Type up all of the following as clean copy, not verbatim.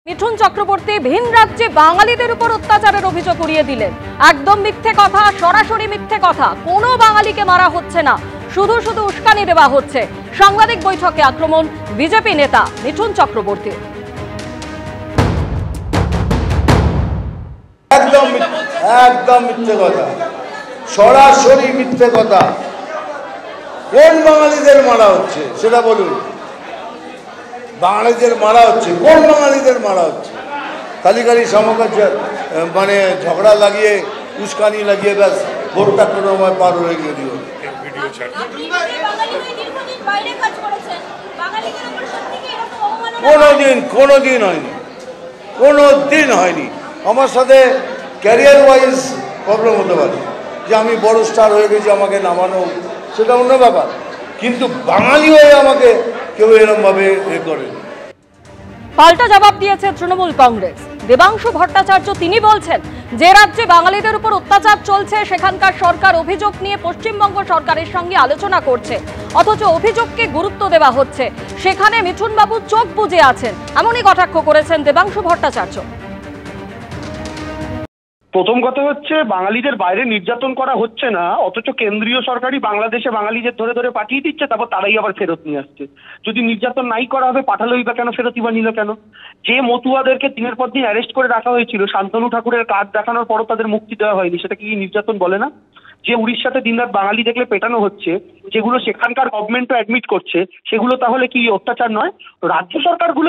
মিঠুন চক্রবর্তী ভিন রাজ্যে বাঙালিদের উপর অত্যাচারের অভিযোগ উড়িয়ে দিলেন। একদম মিথ্যে কথা, সরাসরি মিথ্যে কথা। কোনো বাঙালিকে মারা হচ্ছে না, শুধু শুধু উস্কানি দেওয়া হচ্ছে। সাংবাদিক বৈঠকে আক্রমণ বিজেপি নেতা মিঠুন চক্রবর্তী। একদম মিথ্যে কথা, সরাসরি মিথ্যে কথা। কোন বাঙালিদের মারা হচ্ছে সেটা বলুন। বাঙালিদের মারা হচ্ছে, কোন বাঙালিদের মারা হচ্ছে? তালিকারি সমকাজ মানে ঝগড়া লাগিয়ে, উস্কানি লাগিয়ে ব্যাস ভোটটা কোনো পার হয়ে গিয়ে দিও। কোনোদিন হয়নি। আমার সাথে ক্যারিয়ার ওয়াইজ প্রবলেম হতে পারে, যে আমি বড় স্টার হয়ে গেছি, আমাকে নামানো, সেটা অন্য ব্যাপার। কিন্তু বাঙালি হয়ে আমাকে কেউ এরকমভাবে করে। পাল্টা জবাব দিয়েছে তৃণমূল কংগ্রেস। দেবাংশু ভট্টাচার্য তিনি বলছেন, যে রাজ্যে বাঙালিদের উপর অত্যাচার চলছে সেখানকার সরকার অভিযোগ নিয়ে পশ্চিমবঙ্গ সরকারের সঙ্গে আলোচনা করছে, অথচ অভিযোগকে গুরুত্ব দেওয়া হচ্ছে। সেখানে মিঠুনবাবু চোখ বুজে আছেন, এমনই কটাক্ষ করেছেন দেবাংশু ভট্টাচার্য। প্রথম কথা হচ্ছে, বাঙালিদের বাইরে নির্যাতন করা হচ্ছে না, অথচ কেন্দ্রীয় সরকারই বাংলাদেশে বাঙালিদের ধরে ধরে পাঠিয়ে দিচ্ছে, তারপর তারাই আবার ফেরত নিয়ে আসছে। যদি নির্যাতন নাই করা হবে, পাঠালোই বা কেন, ফেরতই বা নিল কেন? যে মতুয়াদেরকে দিনের পর দিন অ্যারেস্ট করে রাখা হয়েছিল, শান্তনু ঠাকুরের কার্ড দেখানোর পরও তাদের মুক্তি দেওয়া হয়নি, সেটা কি নির্যাতন বলে না? যে উড়িষ্যাতে দিনরাত বাঙালি দেখলে পেটানো হচ্ছে, যেগুলো সেখানকার গভর্নমেন্টও অ্যাডমিট করছে, সেগুলো তাহলে কি অত্যাচার নয়? রাজ্য সরকারগুলো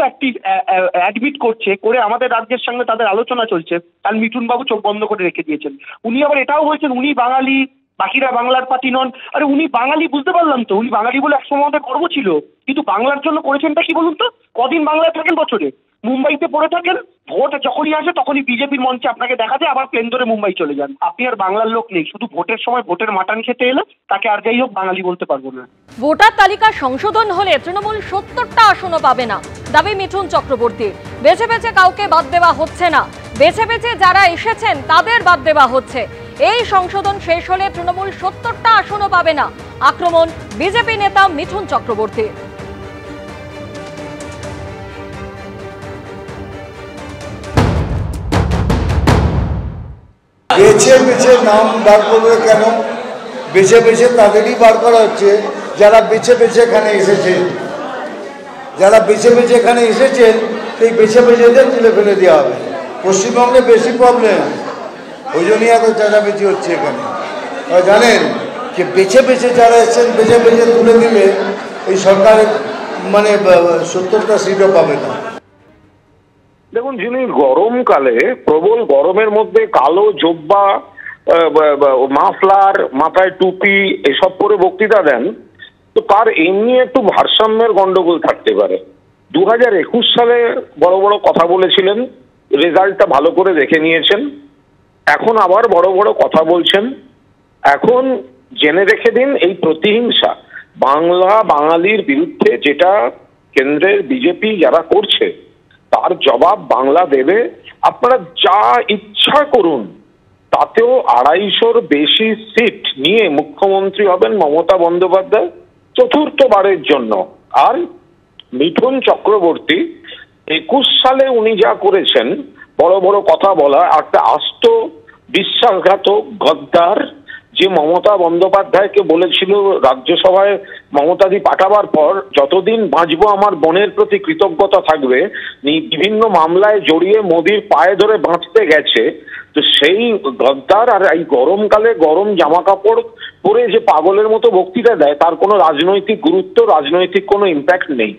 অ্যাডমিট করছে, করে আমাদের রাজ্যের সঙ্গে তাদের আলোচনা চলছে, আর মিঠুনবাবু চোখ বন্ধ করে রেখে দিয়েছেন। উনি আবার এটাও বলছেন উনি বাঙালি, বাকিরা বাংলার পাতি নন। আরে উনি বাঙালি, বুঝতে পারলাম তো, উনি বাঙালি বলে একসময় আমাদের গর্ব ছিল, কিন্তু বাংলার জন্য করেছেনটা কি বলুন তো? কদিন বাংলায় থাকেন বছরে? মুম্বাইতে পড়ে থাকেন, ভোট যখনই আসে তখনই বিজেপির মঞ্চে আপনাকে দেখা যায়, আবার প্লেন ধরে মুম্বাই চলে যান। আপনি আর বাংলার লোক নেই, শুধু ভোটের সময় ভোটের মাটান খেতে এলে তাকে আর যাই হোক বাঙালি বলতে পারবো না। ভোটার তালিকা সংশোধন হলে তৃণমূল 70টা আসনও পাবে না, দাবি মিঠুন চক্রবর্তী। বেছে বেছে কাউকে বাদ দেওয়া হচ্ছে না, বেছে বেছে যারা এসেছেন তাদের বাদ দেওয়া হচ্ছে। এই সংশোধন শেষ হলে তৃণমূল 70টা আসনও পাবে না, আক্রমণ বিজেপি নেতা মিঠুন চক্রবর্তী। বেছে বেছে নাম বার করবে কেন? বেছে বেছে তাদেরই বার করা হচ্ছে যারা বেছে বেছে এখানে এসেছেন। যারা বেছে বেছে এখানে এসেছেন সেই বেছে বেছেদের তুলে ফেলে দেওয়া হবে। পশ্চিমবঙ্গে বেশি প্রবলেম, ওই জন্যই এত চেঁচামেচি হচ্ছে এখানে। জানেন যে বেছে বেছে যারা এসেছেন, বেছে বেছে তুলে দিলে এই সরকার মানে 70টা সিটও পাবে না। দেখুন, যিনি গরমকালে প্রবল গরমের মধ্যে কালো জোব্বা, মাফলার, মাথায় টুপি এসব পরে বক্তৃতা দেন, তো তার এমনি একটু ভারসাম্যের গন্ডগোল থাকতে পারে। 2021 সালে বড় বড় কথা বলেছিলেন, রেজাল্টটা ভালো করে দেখে নিয়েছেন, এখন আবার বড় বড় কথা বলছেন। এখন জেনে রেখে দিন, এই প্রতিহিংসা বাঙালির বিরুদ্ধে যেটা কেন্দ্রের বিজেপি যারা করছে, তার জবাব বাংলা দেবে। আপনারা যা ইচ্ছা করুন, তাতেও 250-র বেশি সিট নিয়ে মুখ্যমন্ত্রী হবেন মমতা বন্দ্যোপাধ্যায় চতুর্থবারের জন্য। আর মিঠুন চক্রবর্তী 21 সালে উনি যা করেছেন, বড় বড় কথা বলা, একটা আস্ত বিশ্বাসঘাতক গদ্দার, যে মমতা বন্দ্যোপাধ্যায়কে বলেছিল রাজ্যসভায় মমতাদি পাঠাবার পর, যতদিন বাঁচবো আমার বোনের প্রতি কৃতজ্ঞতা থাকবে, বিভিন্ন মামলায় জড়িয়ে মোদির পায়ে ধরে বাঁচতে গেছে। তো সেই গদ্দার আর এই গরমকালে গরম জামা কাপড় পরে যে পাগলের মতো বক্তৃতা দেয়, তার কোনো রাজনৈতিক গুরুত্ব, রাজনৈতিক কোনো ইম্প্যাক্ট নেই।